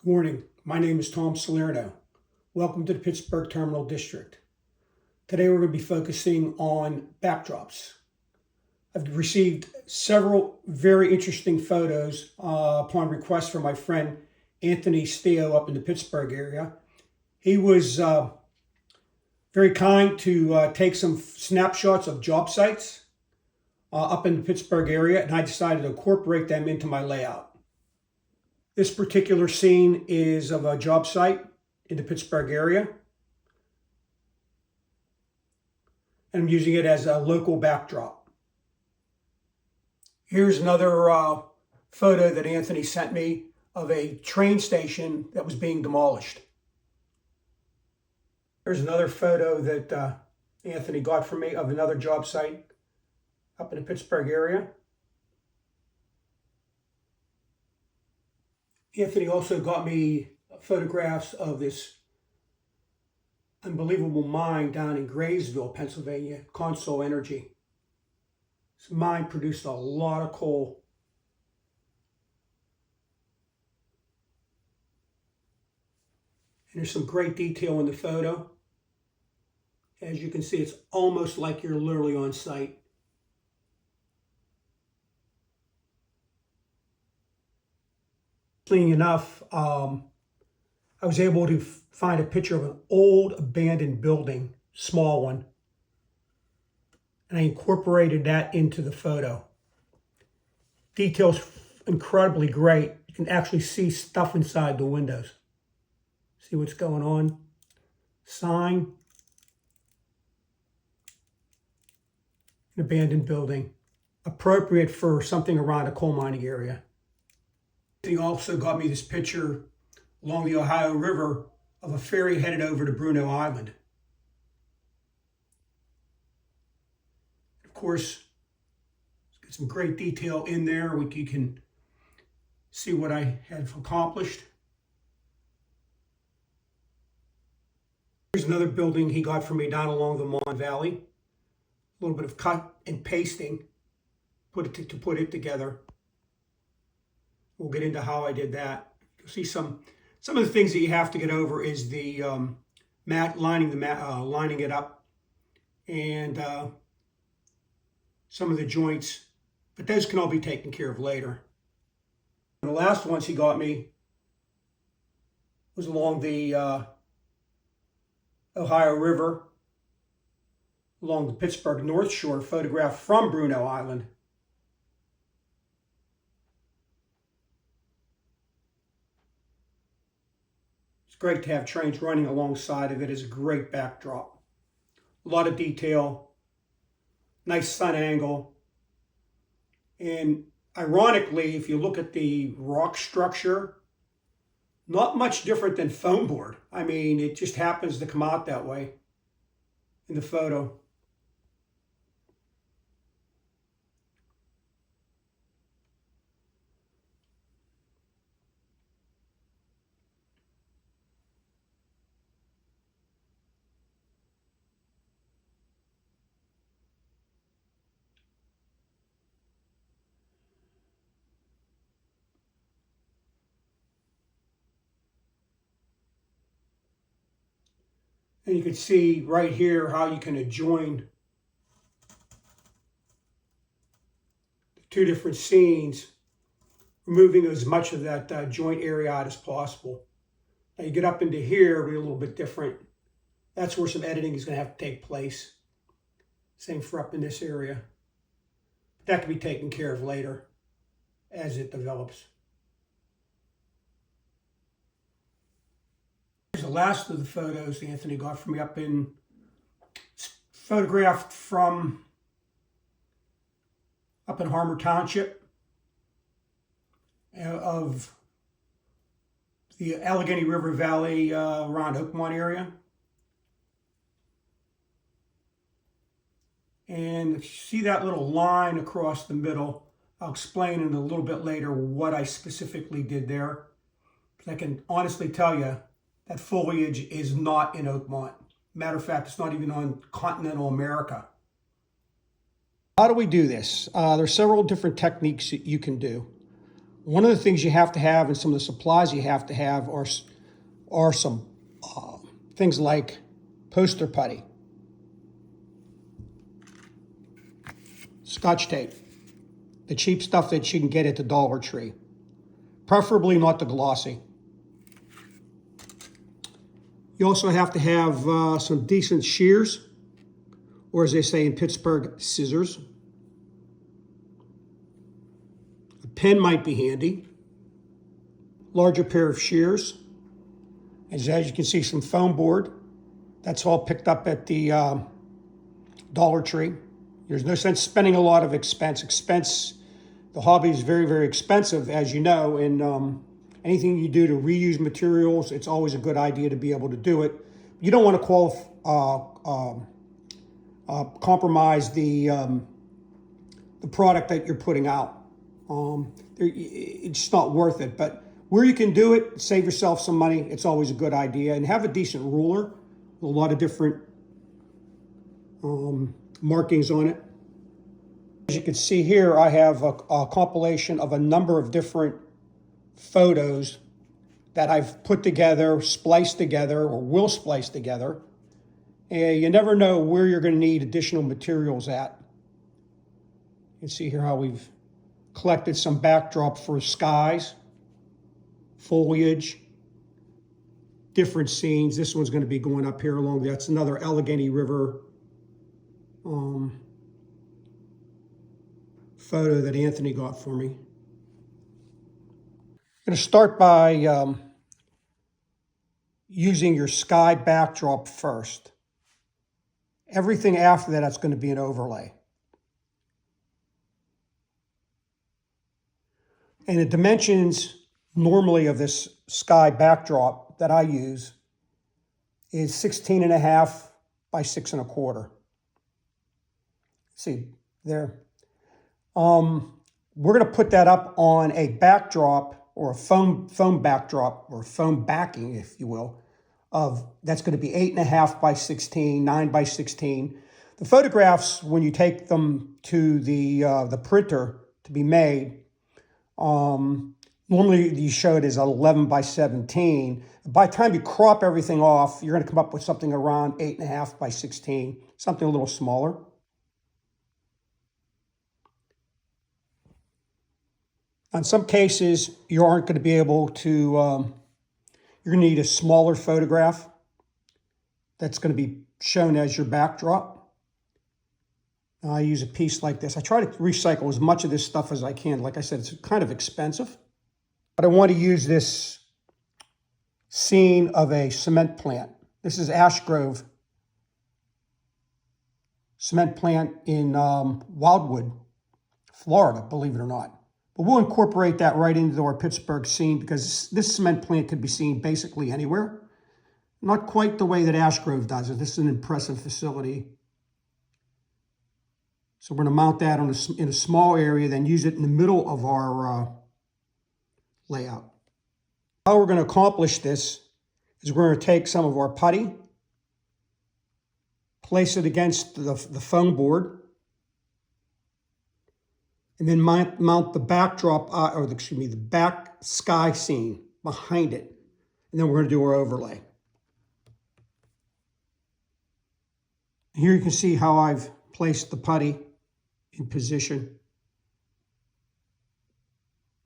Morning, my name is Tom Salerno. Welcome to the Pittsburgh Terminal District. Today we're going to be focusing on backdrops. I've received several very interesting photos upon request from my friend Anthony Steo up in the Pittsburgh area. He was very kind to take some snapshots of job sites up in the Pittsburgh area, and I decided to incorporate them into my layout. This particular scene is of a job site in the Pittsburgh area, and I'm using it as a local backdrop. Here's another photo that Anthony sent me of a train station that was being demolished. Here's another photo that Anthony got from me of another job site up in the Pittsburgh area. Anthony also got me photographs of this unbelievable mine down in Graysville, Pennsylvania, Consol Energy. This mine produced a lot of coal. And there's some great detail in the photo. As you can see, it's almost like you're literally on site. Interestingly enough, I was able to find a picture of an old abandoned building, small one, and I incorporated that into the photo. Details incredibly great. You can actually see stuff inside the windows. See what's going on? Sign. An abandoned building. Appropriate for something around a coal mining area. He also got me this picture along the Ohio River of a ferry headed over to Bruneau Island. Of course, it's got some great detail in there. You can see what I have accomplished. Here's another building he got for me down along the Mon Valley. A little bit of cut and pasting to put it together. We'll get into how I did that. You'll see some of the things that you have to get over is the lining it up, and some of the joints, but those can all be taken care of later. And the last ones he got me was along the Ohio River, along the Pittsburgh North Shore, photographed from Bruneau Island. Great to have trains running alongside of it as a great backdrop. A lot of detail, nice sun angle. And ironically, if you look at the rock structure, not much different than foam board. I mean, it just happens to come out that way in the photo. And you can see right here how you can adjoin the two different scenes, removing as much of that joint area out as possible. Now you get up into here, it'll be a little bit different. That's where some editing is going to have to take place. Same for up in this area. That can be taken care of later as it develops. The last of the photos Anthony got from me up in, photographed from up in Harmer Township of the Allegheny River Valley around Oakmont area. And see that little line across the middle. I'll explain in a little bit later what I specifically did there. But I can honestly tell you, that foliage is not in Oakmont. Matter of fact, it's not even on continental America. How do we do this? There's several different techniques that you can do. One of the things you have to have and some of the supplies you have to have are some things like poster putty, Scotch tape, the cheap stuff that you can get at the Dollar Tree, preferably not the glossy. You also have to have some decent shears, or as they say in Pittsburgh, scissors. A pen might be handy. Larger pair of shears. As you can see, some foam board. That's all picked up at the Dollar Tree. There's no sense spending a lot of expense. The hobby is very, very expensive, as you know, and anything you do to reuse materials, it's always a good idea to be able to do it. You don't want to compromise the product that you're putting out. It's just not worth it. But where you can do it, save yourself some money. It's always a good idea. And have a decent ruler with a lot of different markings on it. As you can see here, I have a compilation of a number of different photos that I've put together, spliced together, or will splice together. And you never know where you're going to need additional materials at. You can see here how we've collected some backdrop for skies, foliage, different scenes. This one's going to be going up here along, that's another Allegheny River photo that Anthony got for me. I'm going to start by using your sky backdrop first. Everything after that's going to be an overlay. And the dimensions normally of this sky backdrop that I use is 16.5 by 6.25. See there. We're going to put that up on a backdrop or a foam backdrop or foam backing, if you will, that's going to be 8.5 by 16, 9 by 16. The photographs, when you take them to the printer to be made, normally you show it as 11 by 17. By the time you crop everything off, you're going to come up with something around 8.5 by 16, something a little smaller. In some cases, you aren't going to be able to, you're going to need a smaller photograph that's going to be shown as your backdrop. I use a piece like this. I try to recycle as much of this stuff as I can. Like I said, it's kind of expensive. But I want to use this scene of a cement plant. This is Ash Grove cement plant in Wildwood, Florida, believe it or not. But we'll incorporate that right into our Pittsburgh scene because this cement plant could be seen basically anywhere. Not quite the way that Ash Grove does it. This is an impressive facility. So we're going to mount that in a small area, then use it in the middle of our layout. How we're going to accomplish this is we're going to take some of our putty, place it against the foam board, and then mount the backdrop, the back sky scene behind it. And then we're going to do our overlay. Here you can see how I've placed the putty in position.